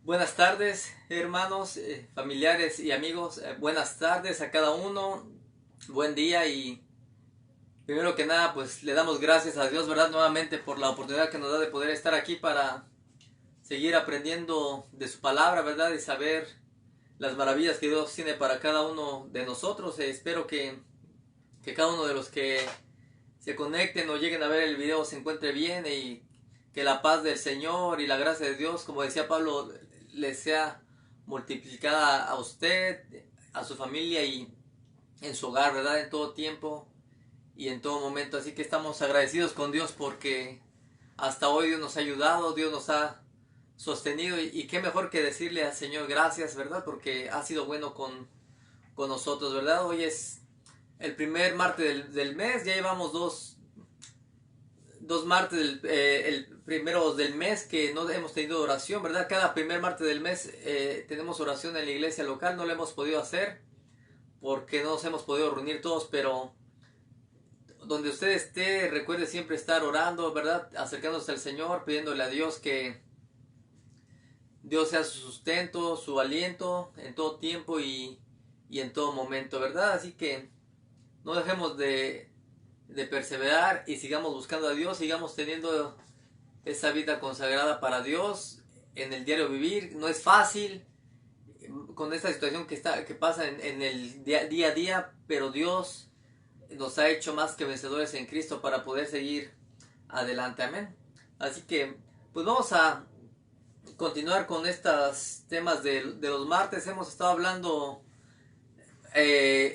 Buenas tardes, hermanos, familiares y amigos. Buenas tardes a cada uno. Buen día y primero que nada, pues le damos gracias a Dios, ¿verdad? Nuevamente por la oportunidad que nos da de poder estar aquí para seguir aprendiendo de su palabra, ¿verdad? Y saber las maravillas que Dios tiene para cada uno de nosotros. Espero que cada uno de los que se conecten o lleguen a ver el video se encuentre bien y que la paz del Señor y la gracia de Dios, como decía Pablo, les sea multiplicada a usted, a su familia y en su hogar, ¿verdad? En todo tiempo y en todo momento. Así que estamos agradecidos con Dios porque hasta hoy Dios nos ha ayudado, Dios nos ha sostenido y qué mejor que decirle al Señor gracias, ¿verdad? Porque ha sido bueno con nosotros, ¿verdad? Hoy es el primer martes del mes, ya llevamos dos martes, el primero del mes que no hemos tenido oración, ¿verdad? Cada primer martes del mes tenemos oración en la iglesia local, no lo hemos podido hacer porque no nos hemos podido reunir todos, pero donde usted esté, recuerde siempre estar orando, ¿verdad? Acercándose al Señor, pidiéndole a Dios que Dios sea su sustento, su aliento en todo tiempo y en todo momento, ¿verdad? Así que no dejemos de perseverar y sigamos buscando a Dios, sigamos teniendo esa vida consagrada para Dios en el diario vivir. No es fácil con esta situación que pasa en el día a día, pero Dios nos ha hecho más que vencedores en Cristo para poder seguir adelante. Amén. Así que pues vamos a continuar con estos temas de los martes. Hemos estado hablando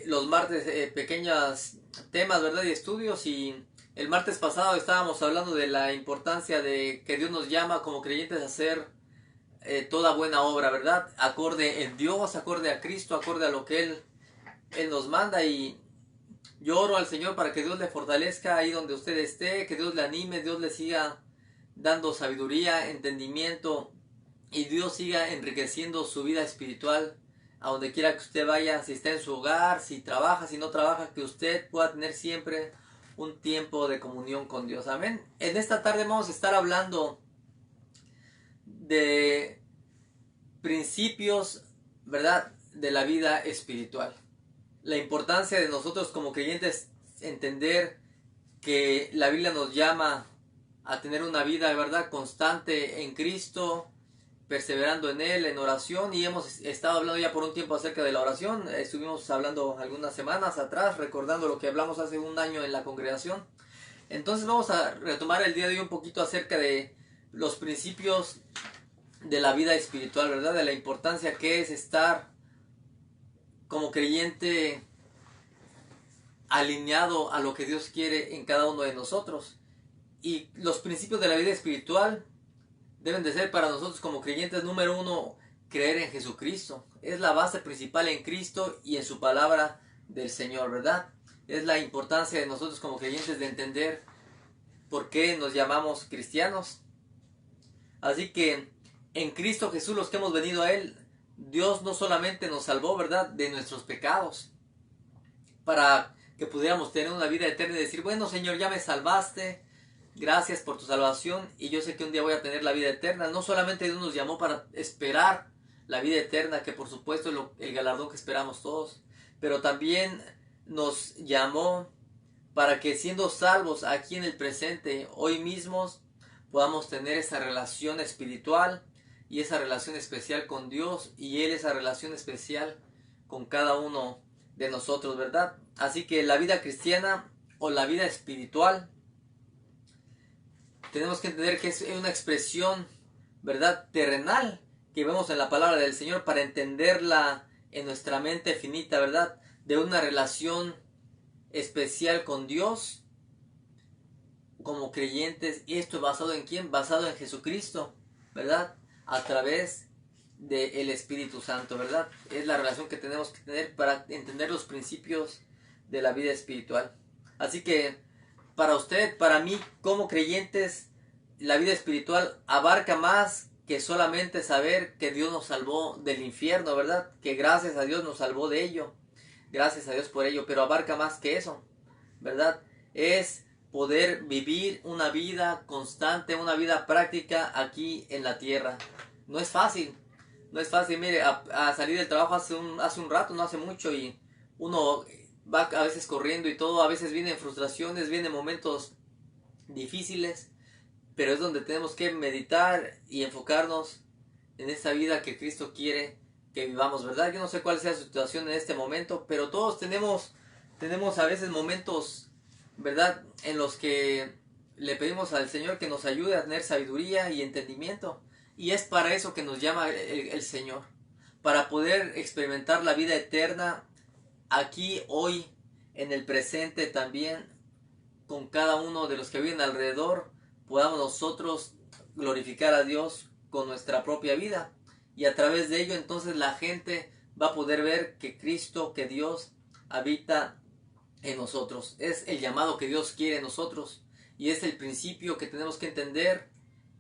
los martes pequeños temas, ¿verdad? Y estudios, y el martes pasado estábamos hablando de la importancia de que Dios nos llama como creyentes a hacer toda buena obra, ¿verdad? Acorde en Dios, acorde a Cristo, acorde a lo que Él nos manda, y yo oro al Señor para que Dios le fortalezca ahí donde usted esté, que Dios le anime, Dios le siga dando sabiduría, entendimiento, y Dios siga enriqueciendo su vida espiritual a donde quiera que usted vaya, si está en su hogar, si trabaja, si no trabaja, que usted pueda tener siempre un tiempo de comunión con Dios. Amén. En esta tarde vamos a estar hablando de principios, ¿verdad?, de la vida espiritual. La importancia de nosotros como creyentes entender que la Biblia nos llama a tener una vida, ¿verdad?, constante en Cristo, perseverando en Él, en oración, y hemos estado hablando ya por un tiempo acerca de la oración. Estuvimos hablando algunas semanas atrás, recordando lo que hablamos hace un año en la congregación. Entonces vamos a retomar el día de hoy un poquito acerca de los principios de la vida espiritual, ¿verdad? De la importancia que es estar como creyente alineado a lo que Dios quiere en cada uno de nosotros. Y los principios de la vida espiritual deben de ser para nosotros como creyentes: número uno, creer en Jesucristo. Es la base principal en Cristo y en su palabra del Señor, ¿verdad? Es la importancia de nosotros como creyentes de entender por qué nos llamamos cristianos. Así que en Cristo Jesús, los que hemos venido a Él, Dios no solamente nos salvó, ¿verdad?, de nuestros pecados, para que pudiéramos tener una vida eterna y decir: bueno, Señor, ya me salvaste, gracias por tu salvación y yo sé que un día voy a tener la vida eterna. No solamente Dios nos llamó para esperar la vida eterna, que por supuesto es el galardón que esperamos todos, pero también nos llamó para que, siendo salvos aquí en el presente, hoy mismos, podamos tener esa relación espiritual y esa relación especial con Dios, y Él esa relación especial con cada uno de nosotros, ¿verdad? Así que la vida cristiana o la vida espiritual, tenemos que entender que es una expresión, ¿verdad?, terrenal, que vemos en la palabra del Señor, para entenderla en nuestra mente finita, ¿verdad?, de una relación especial con Dios como creyentes. ¿Y esto basado en quién? Basado en Jesucristo, ¿verdad?, a través del Espíritu Santo, ¿verdad? Es la relación que tenemos que tener para entender los principios de la vida espiritual. Así que para usted, para mí, como creyentes, la vida espiritual abarca más que solamente saber que Dios nos salvó del infierno, ¿verdad? Que gracias a Dios nos salvó de ello. Gracias a Dios por ello, pero abarca más que eso, ¿verdad? Es poder vivir una vida constante, una vida práctica aquí en la tierra. No es fácil. No es fácil, mire, a salir del trabajo hace un rato, no hace mucho, y uno va a veces corriendo y todo, a veces vienen frustraciones, vienen momentos difíciles, pero es donde tenemos que meditar y enfocarnos en esta vida que Cristo quiere que vivamos, ¿verdad? Yo no sé cuál sea su situación en este momento, pero todos tenemos a veces momentos, ¿verdad? En los que le pedimos al Señor que nos ayude a tener sabiduría y entendimiento. Y es para eso que nos llama el Señor, para poder experimentar la vida eterna aquí, hoy, en el presente también, con cada uno de los que viven alrededor, podamos nosotros glorificar a Dios con nuestra propia vida. Y a través de ello entonces la gente va a poder ver que Cristo, que Dios habita en nosotros. Es el llamado que Dios quiere en nosotros. Y es el principio que tenemos que entender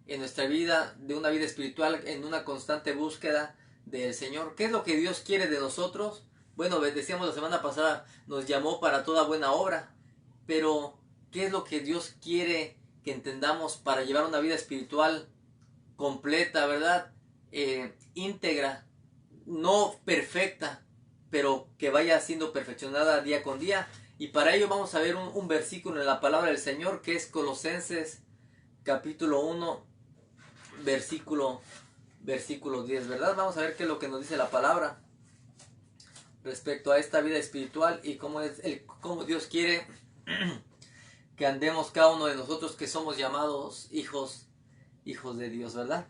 en nuestra vida, de una vida espiritual, en una constante búsqueda del Señor. ¿Qué es lo que Dios quiere de nosotros? Bueno, decíamos la semana pasada, nos llamó para toda buena obra. Pero, ¿qué es lo que Dios quiere que entendamos para llevar una vida espiritual completa, ¿verdad? Íntegra, no perfecta, pero que vaya siendo perfeccionada día con día. Y para ello vamos a ver un versículo en la palabra del Señor, que es Colosenses capítulo 1, versículo 10, ¿verdad? Vamos a ver qué es lo que nos dice la palabra respecto a esta vida espiritual y cómo Dios quiere que andemos cada uno de nosotros que somos llamados hijos de Dios, ¿verdad?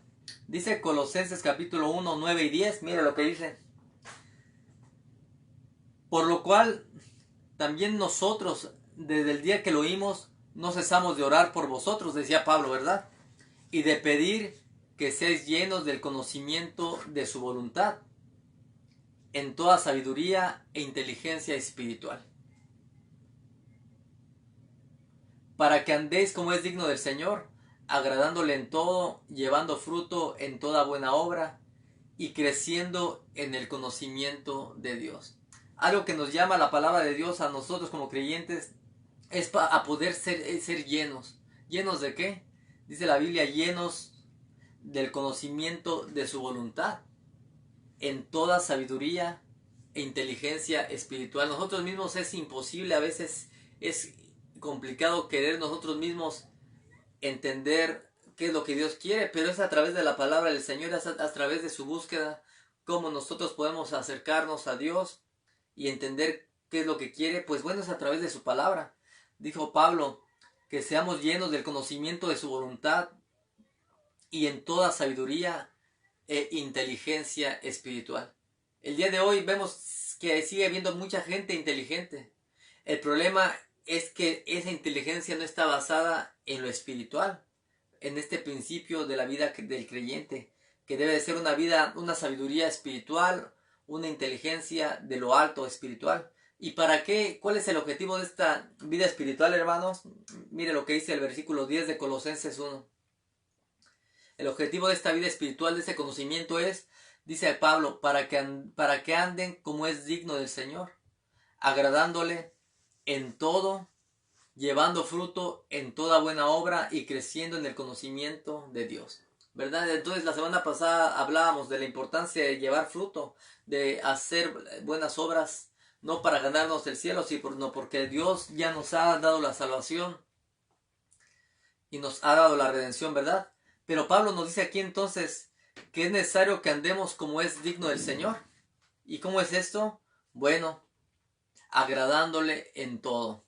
Dice Colosenses capítulo 1, 9 y 10, mire lo que dice. Por lo cual, también nosotros, desde el día que lo oímos, no cesamos de orar por vosotros, decía Pablo, ¿verdad? Y de pedir que seáis llenos del conocimiento de su voluntad, en toda sabiduría e inteligencia espiritual, para que andéis como es digno del Señor, agradándole en todo, llevando fruto en toda buena obra y creciendo en el conocimiento de Dios. Algo que nos llama la palabra de Dios a nosotros como creyentes es a poder ser llenos. ¿Llenos de qué? Dice la Biblia, llenos del conocimiento de su voluntad, en toda sabiduría e inteligencia espiritual. Nosotros mismos es imposible, a veces es complicado querer nosotros mismos entender qué es lo que Dios quiere, pero es a través de la palabra del Señor, es a través de su búsqueda, cómo nosotros podemos acercarnos a Dios y entender qué es lo que quiere. Pues bueno, es a través de su palabra. Dijo Pablo, que seamos llenos del conocimiento de su voluntad y en toda sabiduría e inteligencia espiritual. El día de hoy vemos que sigue habiendo mucha gente inteligente. El problema es que esa inteligencia no está basada en lo espiritual, en este principio de la vida del creyente, que debe de ser una vida, una sabiduría espiritual, una inteligencia de lo alto espiritual. ¿Y para qué? ¿Cuál es el objetivo de esta vida espiritual, hermanos? Mire lo que dice el versículo 10 de Colosenses 1. El objetivo de esta vida espiritual, de ese conocimiento es, dice Pablo, para que anden como es digno del Señor, agradándole en todo, llevando fruto en toda buena obra y creciendo en el conocimiento de Dios. ¿Verdad? Entonces la semana pasada hablábamos de la importancia de llevar fruto, de hacer buenas obras, no para ganarnos el cielo, sino porque Dios ya nos ha dado la salvación y nos ha dado la redención, ¿verdad? Pero Pablo nos dice aquí entonces que es necesario que andemos como es digno del Señor. ¿Y cómo es esto? Bueno, agradándole en todo.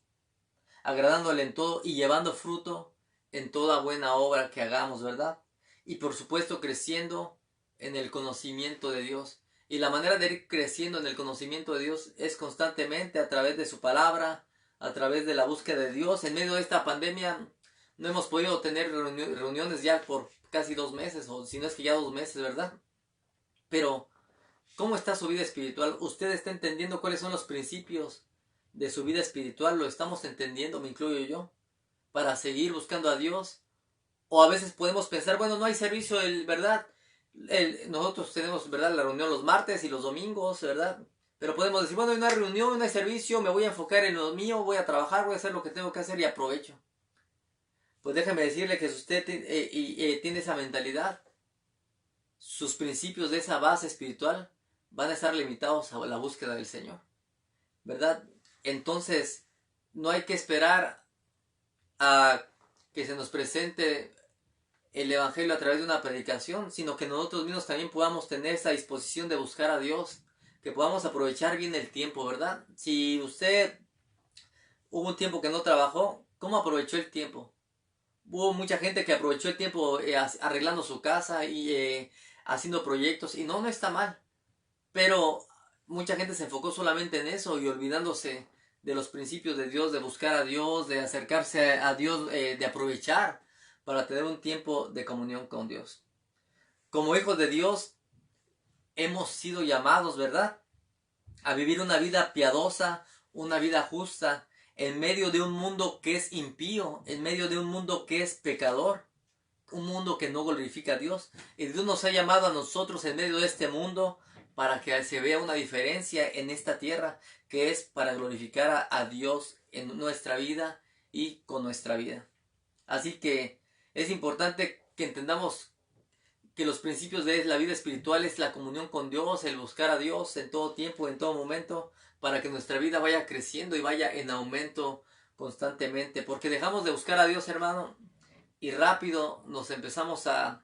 Agradándole en todo y llevando fruto en toda buena obra que hagamos, ¿verdad? Y por supuesto creciendo en el conocimiento de Dios. Y la manera de ir creciendo en el conocimiento de Dios es constantemente a través de su palabra, a través de la búsqueda de Dios. En medio de esta pandemia no hemos podido tener reuniones ya por casi 2 meses, o si no es que ya 2 meses, ¿verdad? Pero, ¿cómo está su vida espiritual? ¿Usted está entendiendo cuáles son los principios de su vida espiritual? ¿Lo estamos entendiendo, me incluyo yo, para seguir buscando a Dios? O a veces podemos pensar, bueno, no hay servicio, ¿verdad? Nosotros tenemos, ¿verdad?, la reunión los martes y los domingos, ¿verdad? Pero podemos decir, bueno, no hay reunión, no hay servicio, me voy a enfocar en lo mío, voy a trabajar, voy a hacer lo que tengo que hacer y aprovecho. Pues déjame decirle que si usted tiene esa mentalidad, sus principios de esa base espiritual van a estar limitados a la búsqueda del Señor, ¿verdad? Entonces, no hay que esperar a que se nos presente el Evangelio a través de una predicación, sino que nosotros mismos también podamos tener esa disposición de buscar a Dios, que podamos aprovechar bien el tiempo, ¿verdad? Si usted hubo un tiempo que no trabajó, ¿cómo aprovechó el tiempo? Hubo mucha gente que aprovechó el tiempo arreglando su casa y haciendo proyectos, y no está mal, pero mucha gente se enfocó solamente en eso y olvidándose de los principios de Dios, de buscar a Dios, de acercarse a Dios, de aprovechar para tener un tiempo de comunión con Dios. Como hijos de Dios hemos sido llamados, ¿verdad?, a vivir una vida piadosa, una vida justa, en medio de un mundo que es impío, en medio de un mundo que es pecador, un mundo que no glorifica a Dios. Y Dios nos ha llamado a nosotros en medio de este mundo para que se vea una diferencia en esta tierra, que es para glorificar a Dios en nuestra vida y con nuestra vida. Así que es importante que entendamos que los principios de la vida espiritual es la comunión con Dios, el buscar a Dios en todo tiempo, en todo momento, para que nuestra vida vaya creciendo y vaya en aumento constantemente. Porque dejamos de buscar a Dios, hermano, y rápido nos empezamos a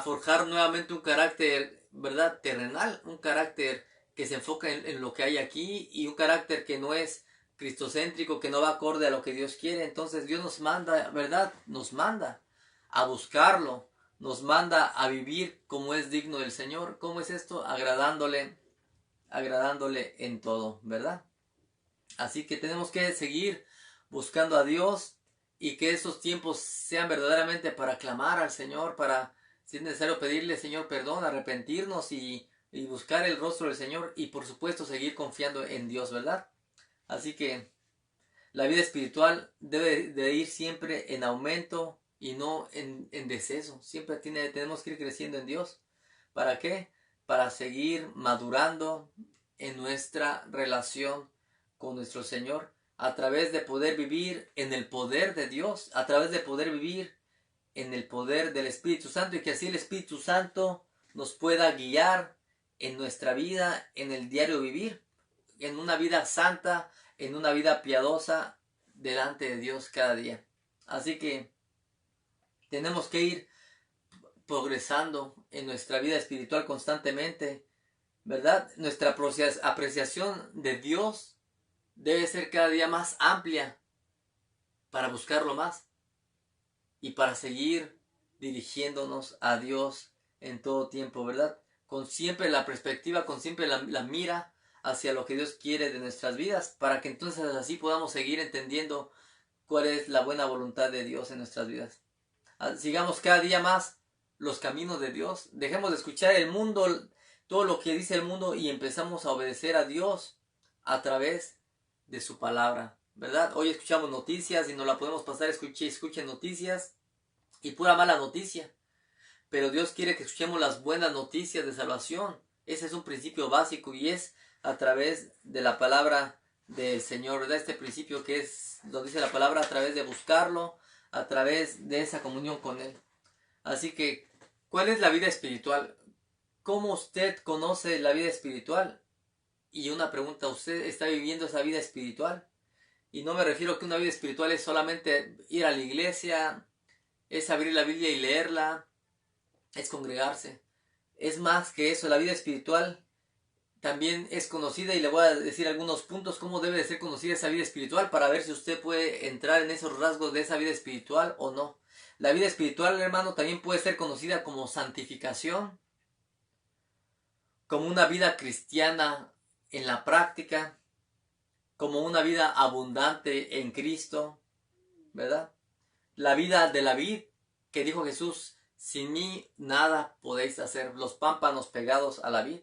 forjar nuevamente un carácter, ¿verdad?, terrenal, un carácter que se enfoca en lo que hay aquí y un carácter que no es cristocéntrico, que no va acorde a lo que Dios quiere. Entonces Dios nos manda, ¿verdad?, nos manda a buscarlo, nos manda a vivir como es digno del Señor. ¿Cómo es esto? Agradándole en todo, ¿verdad? Así que tenemos que seguir buscando a Dios y que esos tiempos sean verdaderamente para clamar al Señor, para, si es necesario, pedirle, Señor, perdón, arrepentirnos y buscar el rostro del Señor y por supuesto seguir confiando en Dios, ¿verdad? Así que la vida espiritual debe de ir siempre en aumento y no en deceso. Siempre tenemos que ir creciendo en Dios. ¿Para qué? Para seguir madurando en nuestra relación con nuestro Señor, a través de poder vivir en el poder de Dios, a través de poder vivir en el poder del Espíritu Santo, y que así el Espíritu Santo nos pueda guiar en nuestra vida, en el diario vivir, en una vida santa, en una vida piadosa delante de Dios cada día. Así que tenemos que ir progresando en nuestra vida espiritual constantemente, ¿verdad? Nuestra apreciación de Dios debe ser cada día más amplia para buscarlo más y para seguir dirigiéndonos a Dios en todo tiempo, ¿verdad? Con siempre la perspectiva, con siempre la mira hacia lo que Dios quiere de nuestras vidas, para que entonces así podamos seguir entendiendo cuál es la buena voluntad de Dios en nuestras vidas. Sigamos cada día más los caminos de Dios, dejemos de escuchar el mundo, todo lo que dice el mundo, y empezamos a obedecer a Dios a través de su palabra, ¿verdad? Hoy escuchamos noticias y nos la podemos pasar, escuchen noticias y pura mala noticia, pero Dios quiere que escuchemos las buenas noticias de salvación. Ese es un principio básico y es a través de la palabra del Señor, ¿verdad? Este principio que es, lo dice la palabra, a través de buscarlo, a través de esa comunión con Él. Así que, ¿cuál es la vida espiritual? ¿Cómo usted conoce la vida espiritual? Y una pregunta, ¿usted está viviendo esa vida espiritual? Y no me refiero a que una vida espiritual es solamente ir a la iglesia, es abrir la Biblia y leerla, es congregarse. Es más que eso, la vida espiritual también es conocida, y le voy a decir algunos puntos cómo debe de ser conocida esa vida espiritual para ver si usted puede entrar en esos rasgos de esa vida espiritual o no. La vida espiritual, hermano, también puede ser conocida como santificación, como una vida cristiana en la práctica, como una vida abundante en Cristo, ¿verdad? La vida de la vid, que dijo Jesús, sin mí nada podéis hacer, los pámpanos pegados a la vid.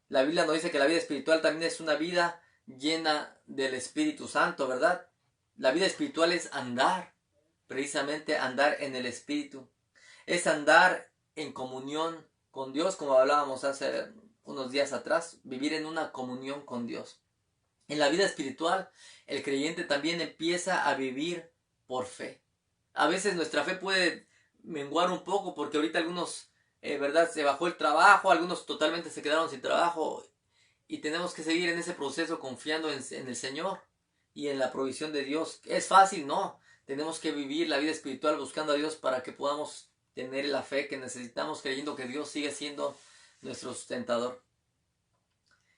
La Biblia nos dice que la vida espiritual también es una vida llena del Espíritu Santo, ¿verdad? La vida espiritual es andar, precisamente andar en el Espíritu. Es andar en comunión con Dios, como hablábamos hace unos días atrás, vivir en una comunión con Dios. En la vida espiritual, el creyente también empieza a vivir por fe. A veces nuestra fe puede menguar un poco porque ahorita algunos, ¿verdad? Se bajó el trabajo, algunos totalmente se quedaron sin trabajo y tenemos que seguir en ese proceso confiando en el Señor y en la provisión de Dios. ¿Es fácil? No. Tenemos que vivir la vida espiritual buscando a Dios para que podamos tener la fe que necesitamos, creyendo que Dios sigue siendo nuestro sustentador.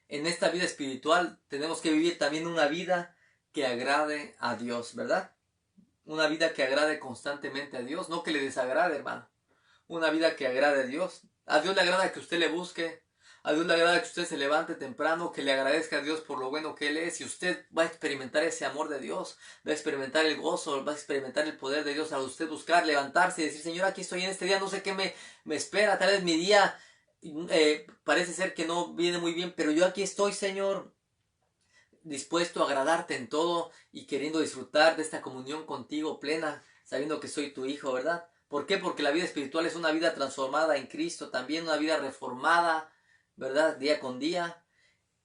En esta vida espiritual tenemos que vivir también una vida que agrade a Dios, ¿verdad? Una vida que agrade constantemente a Dios, no que le desagrade, hermano. Una vida que agrade a Dios. A Dios le agrada que usted le busque. A Dios le agrada que usted se levante temprano, que le agradezca a Dios por lo bueno que Él es. Y usted va a experimentar ese amor de Dios. Va a experimentar el gozo, va a experimentar el poder de Dios. A usted buscar, levantarse y decir, Señor, aquí estoy en este día, no sé qué me espera. Tal vez mi día parece ser que no viene muy bien, pero yo aquí estoy, Señor, dispuesto a agradarte en todo y queriendo disfrutar de esta comunión contigo plena, sabiendo que soy tu hijo, ¿verdad? ¿Por qué? Porque la vida espiritual es una vida transformada en Cristo, también una vida reformada, ¿verdad? Día con día.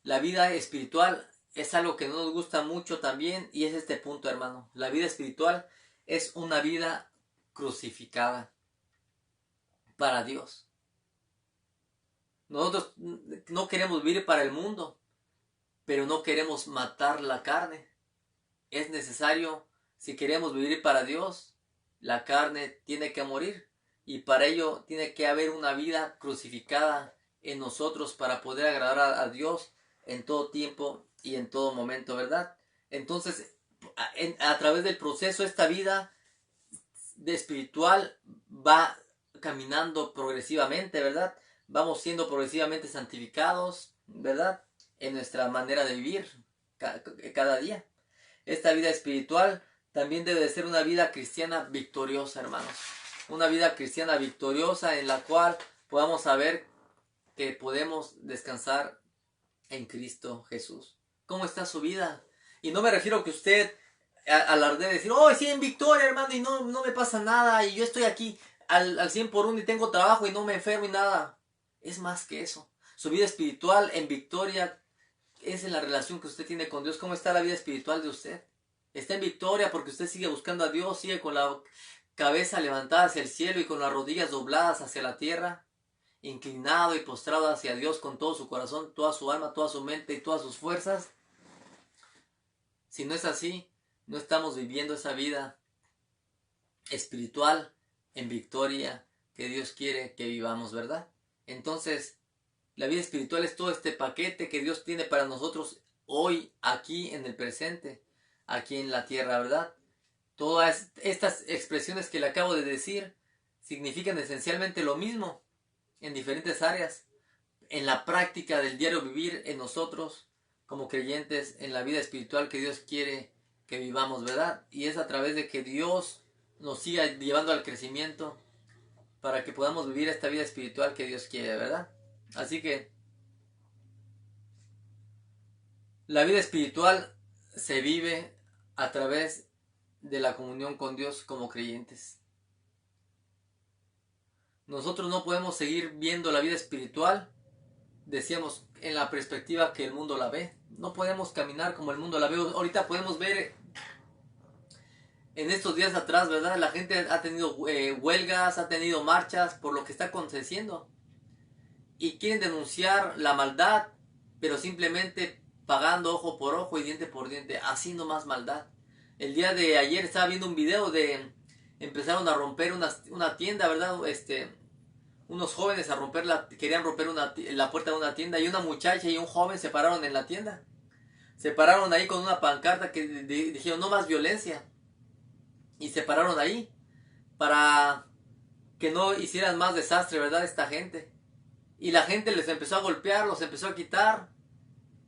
La vida espiritual es algo que no nos gusta mucho también y es este punto, hermano. La vida espiritual es una vida crucificada para Dios. Nosotros no queremos vivir para el mundo, pero no queremos matar la carne. Es necesario, si queremos vivir para Dios, la carne tiene que morir y para ello tiene que haber una vida crucificada en nosotros para poder agradar a Dios en todo tiempo y en todo momento, ¿verdad? Entonces, a través del proceso, esta vida de espiritual va caminando progresivamente, ¿verdad? Vamos siendo progresivamente santificados, ¿verdad? En nuestra manera de vivir cada día. Esta vida espiritual también debe de ser una vida cristiana victoriosa, hermanos. Una vida cristiana victoriosa en la cual podamos saber que podemos descansar en Cristo Jesús. ¿Cómo está su vida? Y no me refiero a que usted alardee de decir, oh, sí, en victoria, hermano, y no me pasa nada, y yo estoy aquí al 100 por 1 y tengo trabajo y no me enfermo y nada. Es más que eso. Su vida espiritual en victoria es en la relación que usted tiene con Dios. ¿Cómo está la vida espiritual de usted? Está en victoria porque usted sigue buscando a Dios, sigue con la cabeza levantada hacia el cielo y con las rodillas dobladas hacia la tierra, inclinado y postrado hacia Dios con todo su corazón, toda su alma, toda su mente y todas sus fuerzas. Si no es así, no estamos viviendo esa vida espiritual en victoria que Dios quiere que vivamos, ¿verdad? Entonces, la vida espiritual es todo este paquete que Dios tiene para nosotros hoy, aquí en el presente, aquí en la tierra, ¿verdad? Todas estas expresiones que le acabo de decir significan esencialmente lo mismo en diferentes áreas, en la práctica del diario vivir en nosotros como creyentes, en la vida espiritual que Dios quiere que vivamos, ¿verdad? Y es a través de que Dios nos siga llevando al crecimiento para que podamos vivir esta vida espiritual que Dios quiere, ¿verdad? Así que la vida espiritual se vive a través de la comunión con Dios como creyentes. Nosotros no podemos seguir viendo la vida espiritual, decíamos, en la perspectiva que el mundo la ve. No podemos caminar como el mundo la ve. Ahorita podemos ver en estos días atrás, ¿verdad? La gente ha tenido huelgas, ha tenido marchas por lo que está aconteciendo. Y quieren denunciar la maldad, pero simplemente pagando ojo por ojo y diente por diente, haciendo más maldad. El día de ayer estaba viendo un video de empezaron a romper una tienda, ¿verdad? Unos jóvenes querían romper la puerta de una tienda y una muchacha y un joven se pararon en la tienda. Se pararon ahí con una pancarta que dijeron no más violencia. Y se pararon ahí para que no hicieran más desastre, ¿verdad? Esta gente. Y la gente les empezó a golpear, los empezó a quitar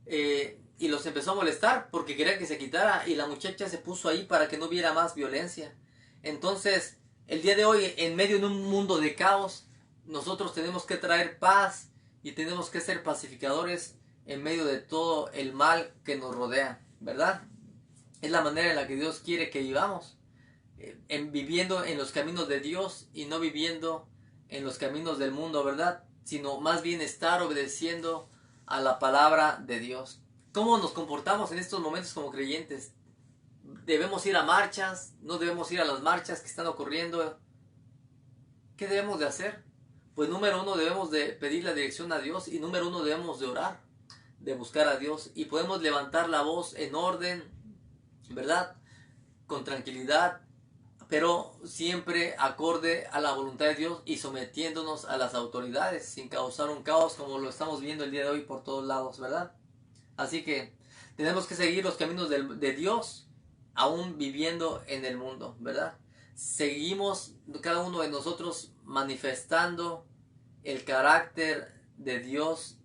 y los empezó a molestar porque querían que se quitara y la muchacha se puso ahí para que no hubiera más violencia. Entonces, el día de hoy, en medio de un mundo de caos, nosotros tenemos que traer paz y tenemos que ser pacificadores en medio de todo el mal que nos rodea, ¿verdad? Es la manera en la que Dios quiere que vivamos, viviendo en los caminos de Dios y no viviendo en los caminos del mundo, ¿verdad? Sino más bien estar obedeciendo a la palabra de Dios. ¿Cómo nos comportamos en estos momentos como creyentes? ¿Debemos ir a marchas? ¿No debemos ir a las marchas que están ocurriendo? ¿qué debemos de hacer? Pues número uno, debemos de pedir la dirección a Dios, y número uno, debemos de orar, de buscar a Dios, y podemos levantar la voz en orden, ¿verdad? Con tranquilidad, pero siempre acorde a la voluntad de Dios y sometiéndonos a las autoridades sin causar un caos como lo estamos viendo el día de hoy por todos lados, ¿verdad? Así que tenemos que seguir los caminos de Dios aún viviendo en el mundo, ¿verdad? Seguimos cada uno de nosotros manifestando el carácter de Dios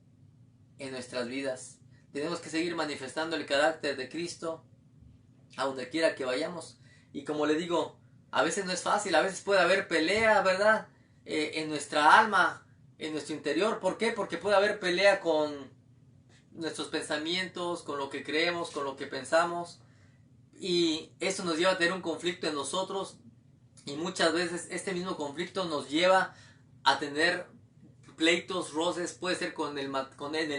en nuestras vidas. Tenemos que seguir manifestando el carácter de Cristo a donde quiera que vayamos. Y como le digo, a veces no es fácil, a veces puede haber pelea, ¿verdad? En nuestra alma, en nuestro interior. ¿Por qué? Porque puede haber pelea con nuestros pensamientos, con lo que creemos, con lo que pensamos. Y eso nos lleva a tener un conflicto en nosotros. Y muchas veces este mismo conflicto nos lleva a tener pleitos, roces, puede ser con el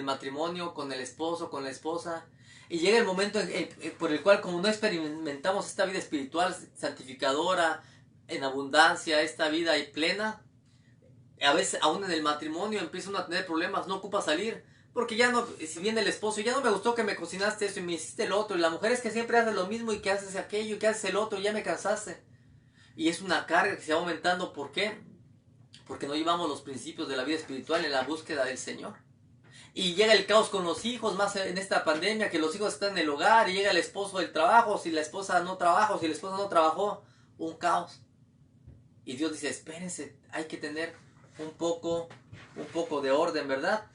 matrimonio, con el esposo, con la esposa. Y llega el momento por el cual, como no experimentamos esta vida espiritual santificadora, en abundancia, esta vida plena, a veces aún en el matrimonio empieza uno a tener problemas, no ocupa salir, porque ya no, si viene el esposo, ya no me gustó que me cocinaste eso y me hiciste el otro, y la mujer es que siempre hace lo mismo y que haces aquello y que haces el otro, ya me cansaste. Y es una carga que se va aumentando, ¿por qué? Porque no llevamos los principios de la vida espiritual en la búsqueda del Señor. Y llega el caos con los hijos, más en esta pandemia, que los hijos están en el hogar, y llega el esposo del trabajo, si la esposa no trabaja, o si el esposo no trabajó, un caos. Y Dios dice, espérense, hay que tener un poco de orden, ¿verdad?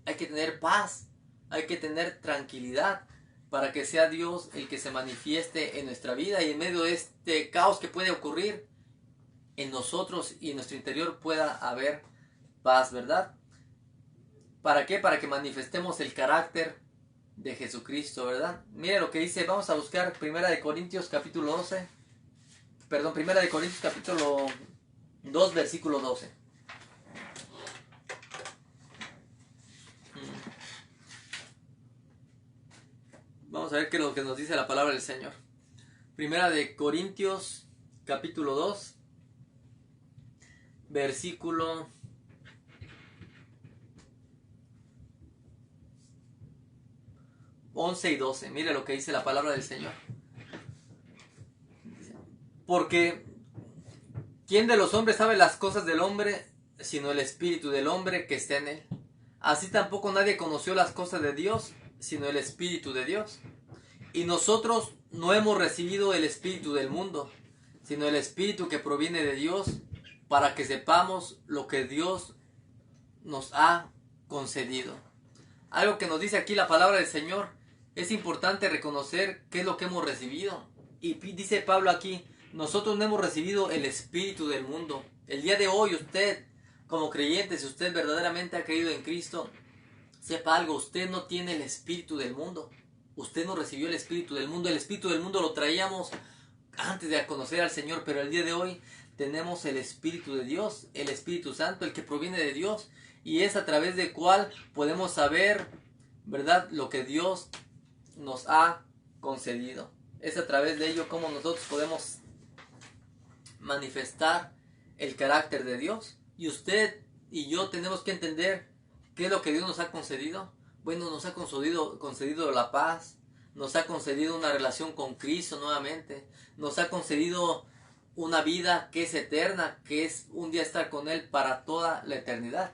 Hay que tener paz, hay que tener tranquilidad, para que sea Dios el que se manifieste en nuestra vida, y en medio de este caos que puede ocurrir, en nosotros y en nuestro interior pueda haber paz, ¿verdad? ¿Para qué? Para que manifestemos el carácter de Jesucristo, ¿verdad? Mire lo que dice, vamos a buscar Primera de Corintios capítulo 12, perdón, Primera de Corintios capítulo 2, versículo 12. Vamos a ver qué es lo que nos dice la palabra del Señor. Primera de Corintios capítulo 2, versículo 11 y 12. Mire lo que dice la palabra del Señor. Porque ¿quién de los hombres sabe las cosas del hombre sino el espíritu del hombre que está en él? Así tampoco nadie conoció las cosas de Dios sino el espíritu de Dios. Y nosotros no hemos recibido el espíritu del mundo, sino el espíritu que proviene de Dios, para que sepamos lo que Dios nos ha concedido. Algo que nos dice aquí la palabra del Señor, es importante reconocer qué es lo que hemos recibido. Y dice Pablo aquí, nosotros no hemos recibido el espíritu del mundo. El día de hoy usted, como creyente, si usted verdaderamente ha creído en Cristo, sepa algo, usted no tiene el espíritu del mundo. Usted no recibió el espíritu del mundo. El espíritu del mundo lo traíamos antes de conocer al Señor, pero el día de hoy tenemos el Espíritu de Dios, el Espíritu Santo, el que proviene de Dios, y es a través del cual podemos saber, ¿verdad?, lo que Dios nos ha concedido. Es a través de ello como nosotros podemos manifestar el carácter de Dios. Y usted y yo tenemos que entender qué es lo que Dios nos ha concedido. Bueno, nos ha concedido la paz, nos ha concedido una relación con Cristo nuevamente, nos ha concedido una vida que es eterna, que es un día estar con Él para toda la eternidad.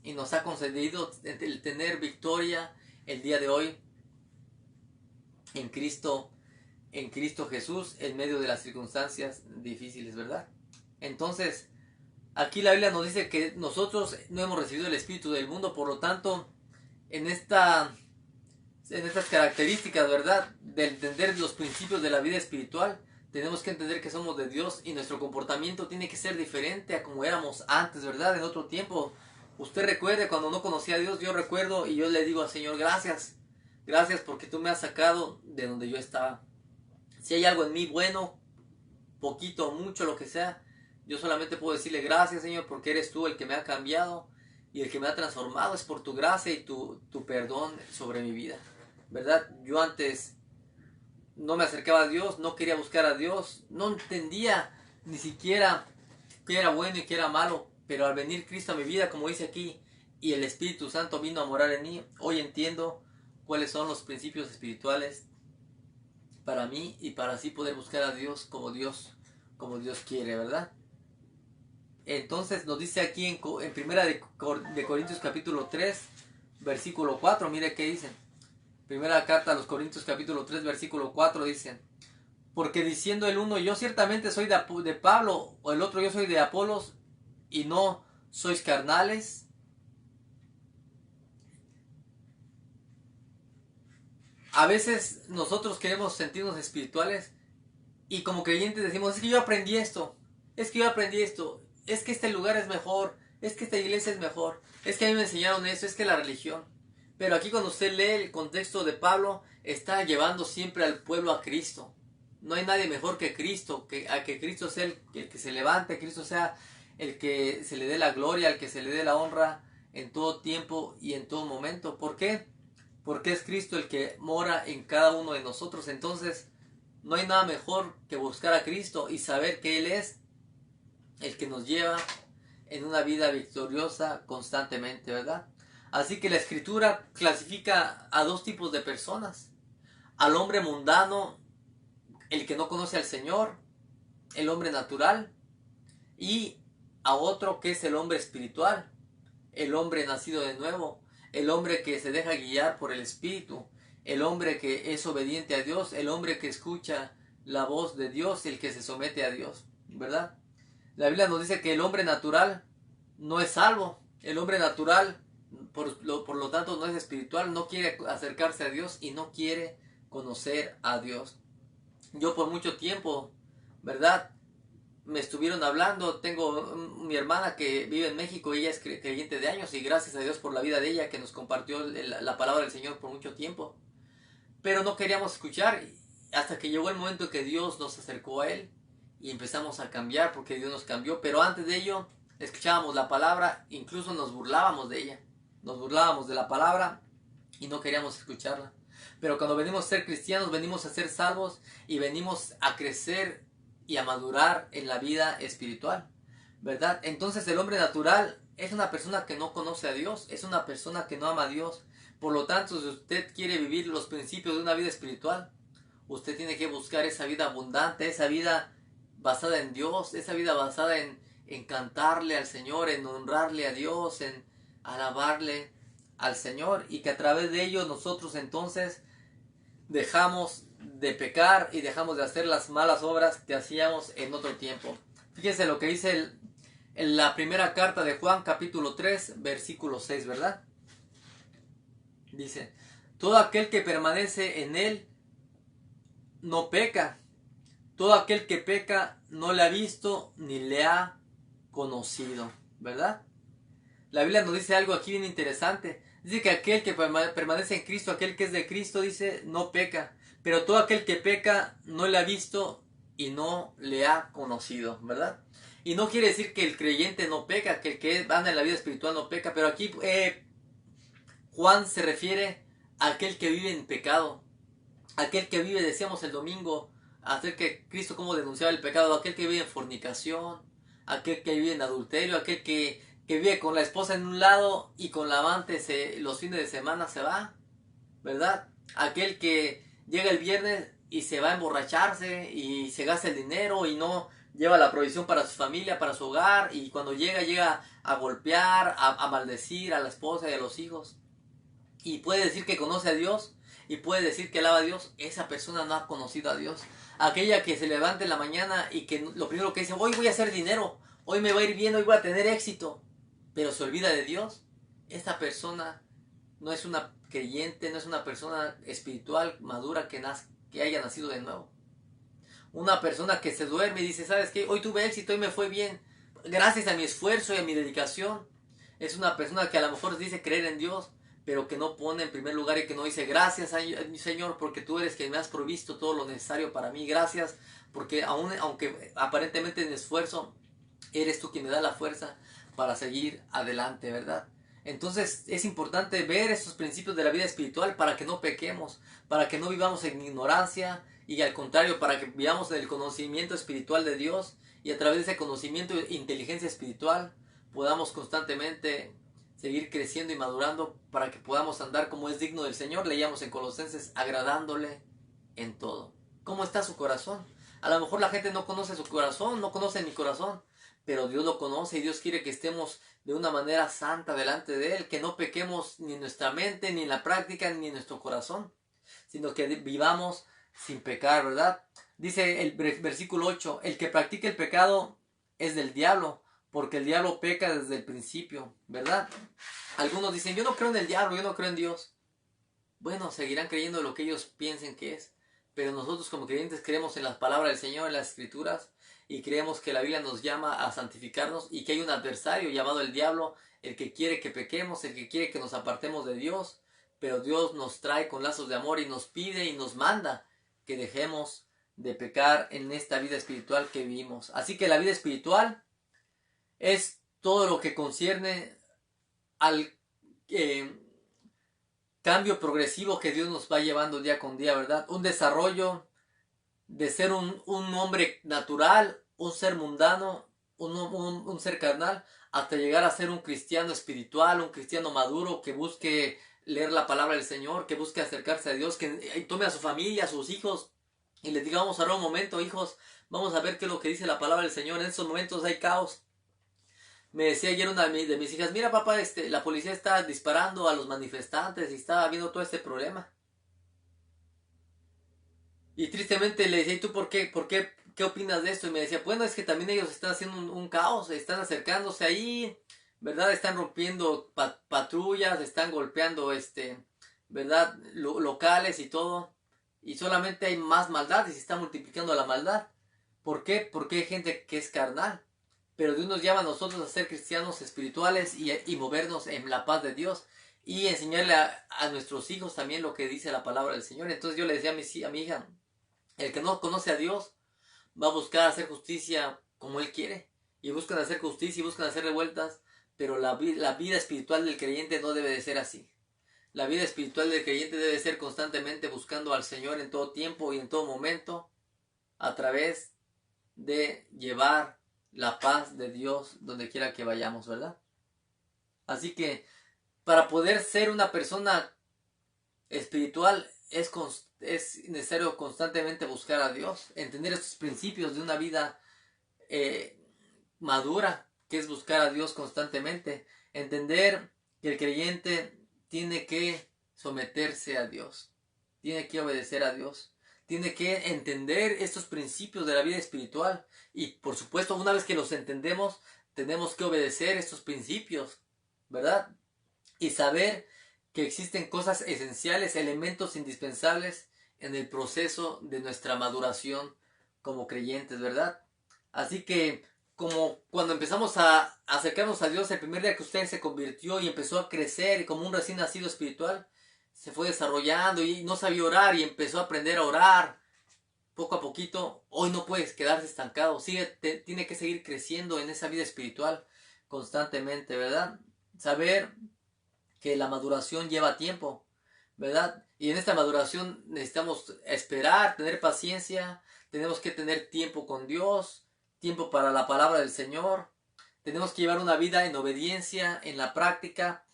Y nos ha concedido el tener victoria el día de hoy en Cristo Jesús, en medio de las circunstancias difíciles, ¿verdad? Entonces, aquí la Biblia nos dice que nosotros no hemos recibido el espíritu del mundo, por lo tanto, en estas características, ¿verdad?, de entender los principios de la vida espiritual, tenemos que entender que somos de Dios y nuestro comportamiento tiene que ser diferente a como éramos antes, ¿verdad?, en otro tiempo. Usted recuerde cuando no conocía a Dios, yo recuerdo y yo le digo al Señor, gracias porque tú me has sacado de donde yo estaba. Si hay algo en mí bueno, poquito o mucho, lo que sea, yo solamente puedo decirle gracias, Señor, porque eres tú el que me ha cambiado y el que me ha transformado. Es por tu gracia y tu perdón sobre mi vida, ¿verdad? Yo antes no me acercaba a Dios, no quería buscar a Dios, no entendía ni siquiera qué era bueno y qué era malo, pero al venir Cristo a mi vida, como dice aquí, y el Espíritu Santo vino a morar en mí, hoy entiendo cuáles son los principios espirituales para mí y para así poder buscar a Dios, como Dios quiere, ¿verdad? Entonces nos dice aquí en Primera de Corintios capítulo 3, versículo 4, mire qué dicen. Primera carta a los Corintios capítulo 3, versículo 4 dicen: porque diciendo el uno, yo ciertamente soy de Pablo, o el otro, yo soy de Apolos, y no sois carnales. A veces nosotros queremos sentirnos espirituales y como creyentes decimos, es que yo aprendí esto, es que yo aprendí esto, es que este lugar es mejor, es que esta iglesia es mejor, es que a mí me enseñaron esto, es que la religión. Pero aquí cuando usted lee el contexto de Pablo, está llevando siempre al pueblo a Cristo. No hay nadie mejor que Cristo, a que Cristo sea el que se levante, Cristo sea el que se le dé la gloria, el que se le dé la honra en todo tiempo y en todo momento. ¿Por qué? Porque es Cristo el que mora en cada uno de nosotros. Entonces, no hay nada mejor que buscar a Cristo y saber que Él es el que nos lleva en una vida victoriosa constantemente, ¿verdad? Así que la Escritura clasifica a dos tipos de personas: al hombre mundano, el que no conoce al Señor, el hombre natural, y a otro que es el hombre espiritual, el hombre nacido de nuevo, el hombre que se deja guiar por el Espíritu, el hombre que es obediente a Dios, el hombre que escucha la voz de Dios, el que se somete a Dios, ¿verdad? La Biblia nos dice que el hombre natural no es salvo, el hombre natural por lo tanto no es espiritual, no quiere acercarse a Dios y no quiere conocer a Dios. Yo por mucho tiempo, ¿verdad?, me estuvieron hablando. Tengo mi hermana que vive en México, ella es creyente de años y gracias a Dios por la vida de ella que nos compartió la palabra del Señor por mucho tiempo. Pero no queríamos escuchar hasta que llegó el momento en que Dios nos acercó a Él y empezamos a cambiar porque Dios nos cambió. Pero antes de ello escuchábamos la palabra, incluso nos burlábamos de ella, nos burlábamos de la palabra y no queríamos escucharla. Pero cuando venimos a ser cristianos, venimos a ser salvos y venimos a crecer y a madurar en la vida espiritual, ¿verdad? Entonces el hombre natural es una persona que no conoce a Dios, es una persona que no ama a Dios. Por lo tanto, si usted quiere vivir los principios de una vida espiritual, usted tiene que buscar esa vida abundante, esa vida basada en Dios, esa vida basada en cantarle al Señor, en honrarle a Dios, en alabarle al Señor, y que a través de ello nosotros entonces dejamos de pecar y dejamos de hacer las malas obras que hacíamos en otro tiempo. Fíjense lo que dice en la primera carta de Juan, capítulo 3, versículo 6, ¿verdad? Dice: todo aquel que permanece en Él no peca. Todo aquel que peca no le ha visto ni le ha conocido, ¿verdad? La Biblia nos dice algo aquí bien interesante. Dice que aquel que permanece en Cristo, aquel que es de Cristo, dice, no peca. Pero todo aquel que peca no le ha visto y no le ha conocido, ¿verdad? Y no quiere decir que el creyente no peca, que el que anda en la vida espiritual no peca. Pero aquí Juan se refiere a aquel que vive en pecado. Aquel que vive, decíamos el domingo, acerca de Cristo cómo denunciaba el pecado. Aquel que vive en fornicación, aquel que vive en adulterio, aquel que vive con la esposa en un lado y con la amante los fines de semana se va, ¿verdad? Aquel que llega el viernes y se va a emborracharse y se gasta el dinero y no lleva la provisión para su familia, para su hogar, y cuando llega a golpear, a maldecir a la esposa y a los hijos. Y puede decir que conoce a Dios y puede decir que alaba a Dios. Esa persona no ha conocido a Dios. Aquella que se levanta en la mañana y que lo primero que dice, hoy voy a hacer dinero, hoy me va a ir bien, hoy voy a tener éxito, pero se olvida de Dios. Esta persona no es una creyente, no es una persona espiritual madura que haya nacido de nuevo. Una persona que se duerme y dice, ¿sabes qué? Hoy tuve éxito, hoy me fue bien, gracias a mi esfuerzo y a mi dedicación. Es una persona que a lo mejor dice creer en Dios, pero que no pone en primer lugar y que no dice, gracias Señor, porque tú eres quien me has provisto todo lo necesario para mí. Gracias, porque aunque aparentemente en esfuerzo, eres tú quien me da la fuerza para seguir adelante, ¿verdad? Entonces es importante ver estos principios de la vida espiritual para que no pequemos, para que no vivamos en ignorancia y al contrario, para que vivamos en el conocimiento espiritual de Dios y a través de ese conocimiento e inteligencia espiritual podamos constantemente seguir creciendo y madurando para que podamos andar como es digno del Señor. Leíamos en Colosenses, agradándole en todo. ¿Cómo está su corazón? A lo mejor la gente no conoce su corazón, no conoce mi corazón, pero Dios lo conoce y Dios quiere que estemos de una manera santa delante de Él, que no pequemos ni en nuestra mente, ni en la práctica, ni en nuestro corazón, sino que vivamos sin pecar, ¿verdad? Dice el versículo 8, el que practica el pecado es del diablo, porque el diablo peca desde el principio, ¿verdad? Algunos dicen, yo no creo en el diablo, yo no creo en Dios. Bueno, seguirán creyendo lo que ellos piensen que es, pero nosotros como creyentes creemos en las palabras del Señor, en las Escrituras, y creemos que la Biblia nos llama a santificarnos y que hay un adversario llamado el diablo, el que quiere que pequemos, el que quiere que nos apartemos de Dios, pero Dios nos trae con lazos de amor y nos pide y nos manda que dejemos de pecar en esta vida espiritual que vivimos. Así que la vida espiritual es todo lo que concierne al cambio progresivo que Dios nos va llevando día con día, ¿verdad? Un desarrollo de ser un hombre natural, un ser mundano, un ser carnal, hasta llegar a ser un cristiano espiritual, un cristiano maduro que busque leer la palabra del Señor, que busque acercarse a Dios, que tome a su familia, a sus hijos y les diga, vamos a orar un momento, hijos, vamos a ver qué es lo que dice la palabra del Señor. En estos momentos hay caos. Me decía ayer una de mis hijas, mira papá, la policía está disparando a los manifestantes y está habiendo todo este problema. Y tristemente le decía, ¿y tú qué opinas de esto? Y me decía, bueno, es que también ellos están haciendo un caos, están acercándose ahí, ¿verdad? Están rompiendo patrullas, están golpeando, ¿verdad? Locales y todo. Y solamente hay más maldad y se está multiplicando la maldad. ¿Por qué? Porque hay gente que es carnal. Pero Dios nos llama a nosotros a ser cristianos espirituales y movernos en la paz de Dios. Y enseñarle a nuestros hijos también lo que dice la palabra del Señor. Entonces yo le decía a mi hija, el que no conoce a Dios va a buscar hacer justicia como Él quiere. Y buscan hacer justicia y buscan hacer revueltas. Pero la vida espiritual del creyente no debe de ser así. La vida espiritual del creyente debe ser constantemente buscando al Señor en todo tiempo y en todo momento a través de llevar la paz de Dios donde quiera que vayamos, ¿verdad? Así que para poder ser una persona espiritual es necesario constantemente buscar a Dios, entender estos principios de una vida madura, que es buscar a Dios constantemente, entender que el creyente tiene que someterse a Dios, tiene que obedecer a Dios, tiene que entender estos principios de la vida espiritual y por supuesto una vez que los entendemos tenemos que obedecer estos principios, ¿verdad? Y saber que existen cosas esenciales, elementos indispensables en el proceso de nuestra maduración como creyentes, ¿verdad? Así que como cuando empezamos a acercarnos a Dios el primer día que usted se convirtió y empezó a crecer como un recién nacido espiritual, se fue desarrollando y no sabía orar y empezó a aprender a orar poco a poquito. Hoy no puedes quedarse estancado, tiene que seguir creciendo en esa vida espiritual constantemente, ¿verdad? Saber que la maduración lleva tiempo, ¿verdad? Y en esta maduración necesitamos esperar, tener paciencia, tenemos que tener tiempo con Dios, tiempo para la palabra del Señor, tenemos que llevar una vida en obediencia, en la práctica,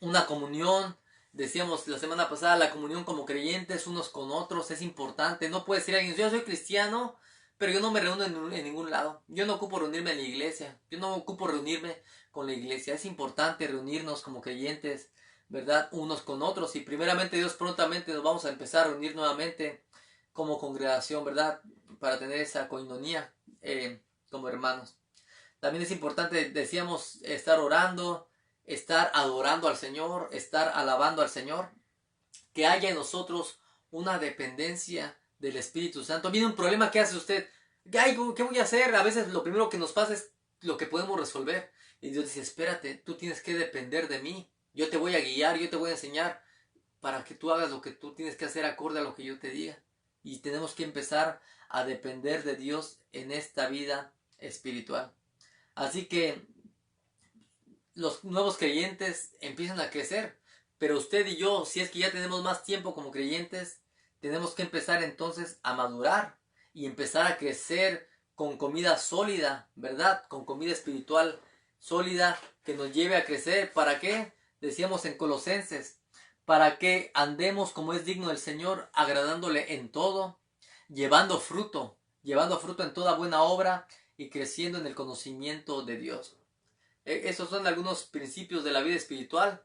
una comunión. Decíamos la semana pasada, la comunión como creyentes unos con otros es importante. No puede decir alguien, yo soy cristiano, pero yo no me reúno en ningún lado. Yo no ocupo reunirme en la iglesia. Yo no ocupo reunirme con la iglesia. Es importante reunirnos como creyentes, ¿verdad? Unos con otros. Y primeramente Dios prontamente nos vamos a empezar a reunir nuevamente como congregación, ¿verdad? Para tener esa coinonía como hermanos. También es importante, decíamos, estar orando, estar adorando al Señor, estar alabando al Señor, que haya en nosotros una dependencia del Espíritu Santo. Viene un problema, ¿qué hace usted? ¿Qué voy a hacer? A veces lo primero que nos pasa es lo que podemos resolver. Y Dios dice, espérate, tú tienes que depender de mí. Yo te voy a guiar, yo te voy a enseñar para que tú hagas lo que tú tienes que hacer acorde a lo que yo te diga. Y tenemos que empezar a depender de Dios en esta vida espiritual. Así que los nuevos creyentes empiezan a crecer, pero usted y yo, si es que ya tenemos más tiempo como creyentes, tenemos que empezar entonces a madurar y empezar a crecer con comida sólida, ¿verdad? Con comida espiritual sólida que nos lleve a crecer. ¿Para qué? Decíamos en Colosenses, para que andemos como es digno del Señor, agradándole en todo, llevando fruto en toda buena obra y creciendo en el conocimiento de Dios. Esos son algunos principios de la vida espiritual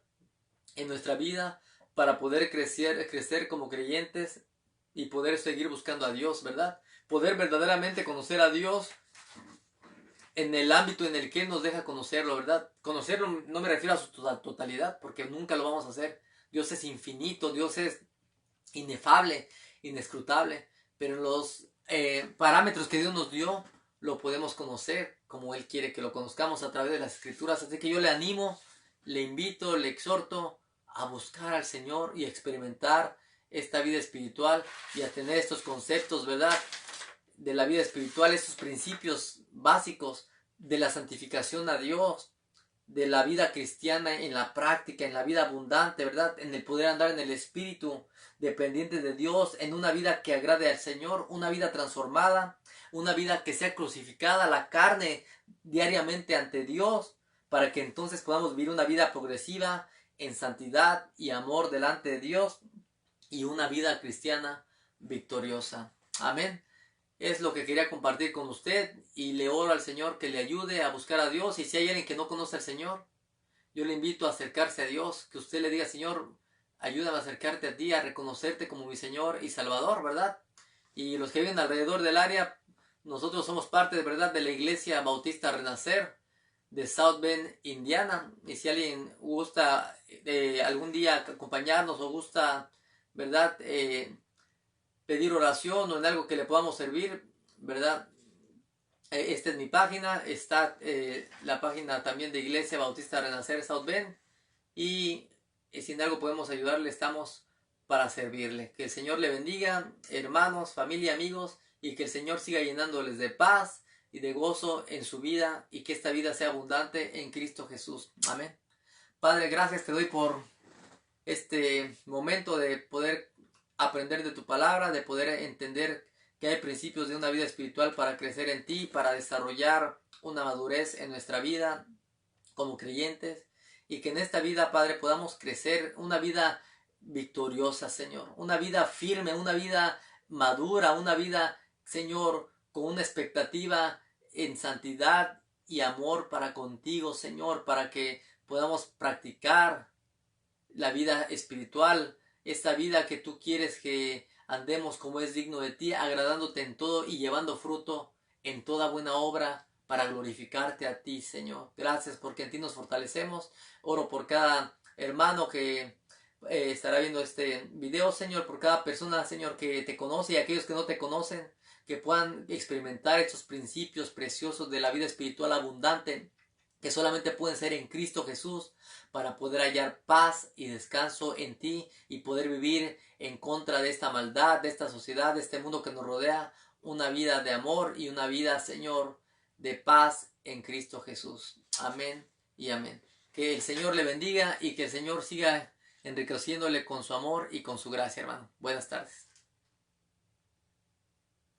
en nuestra vida para poder crecer como creyentes y poder seguir buscando a Dios, ¿verdad? Poder verdaderamente conocer a Dios en el ámbito en el que Él nos deja conocerlo, ¿verdad? Conocerlo no me refiero a su totalidad, porque nunca lo vamos a hacer. Dios es infinito, Dios es inefable, inescrutable, pero en los parámetros que Dios nos dio, lo podemos conocer como Él quiere que lo conozcamos a través de las Escrituras. Así que yo le animo, le invito, le exhorto a buscar al Señor y a experimentar esta vida espiritual y a tener estos conceptos, ¿verdad?, de la vida espiritual, estos principios básicos de la santificación a Dios, de la vida cristiana en la práctica, en la vida abundante, ¿verdad? En el poder andar en el Espíritu, dependiente de Dios, en una vida que agrade al Señor, una vida transformada, una vida que sea crucificada, la carne diariamente ante Dios, para que entonces podamos vivir una vida progresiva en santidad y amor delante de Dios y una vida cristiana victoriosa. Amén. Es lo que quería compartir con usted y le oro al Señor que le ayude a buscar a Dios. Y si hay alguien que no conoce al Señor, yo le invito a acercarse a Dios, que usted le diga: Señor, ayúdame a acercarte a ti, a reconocerte como mi Señor y Salvador, ¿verdad? Y los que viven alrededor del área, nosotros somos parte de verdad de la Iglesia Bautista Renacer de South Bend, Indiana. Y si alguien gusta algún día acompañarnos o gusta, ¿verdad?, pedir oración o en algo que le podamos servir, ¿verdad? Esta es mi página, está la página también de Iglesia Bautista Renacer South Bend y si en algo podemos ayudarle, estamos para servirle. Que el Señor le bendiga, hermanos, familia, amigos, y que el Señor siga llenándoles de paz y de gozo en su vida y que esta vida sea abundante en Cristo Jesús. Amén. Padre, gracias te doy por este momento de poder aprender de tu palabra, de poder entender que hay principios de una vida espiritual para crecer en ti, para desarrollar una madurez en nuestra vida como creyentes y que en esta vida, Padre, podamos crecer una vida victoriosa, Señor, una vida firme, una vida madura, una vida, Señor, con una expectativa en santidad y amor para contigo, Señor, para que podamos practicar la vida espiritual, esta vida que tú quieres que andemos como es digno de ti, agradándote en todo y llevando fruto en toda buena obra para glorificarte a ti, Señor. Gracias porque en ti nos fortalecemos. Oro por cada hermano que estará viendo este video, Señor, por cada persona, Señor, que te conoce y aquellos que no te conocen, que puedan experimentar estos principios preciosos de la vida espiritual abundante que solamente pueden ser en Cristo Jesús, para poder hallar paz y descanso en ti y poder vivir en contra de esta maldad, de esta sociedad, de este mundo que nos rodea, una vida de amor y una vida, Señor, de paz en Cristo Jesús. Amén y amén. Que el Señor le bendiga y que el Señor siga enriqueciéndole con su amor y con su gracia, hermano. Buenas tardes.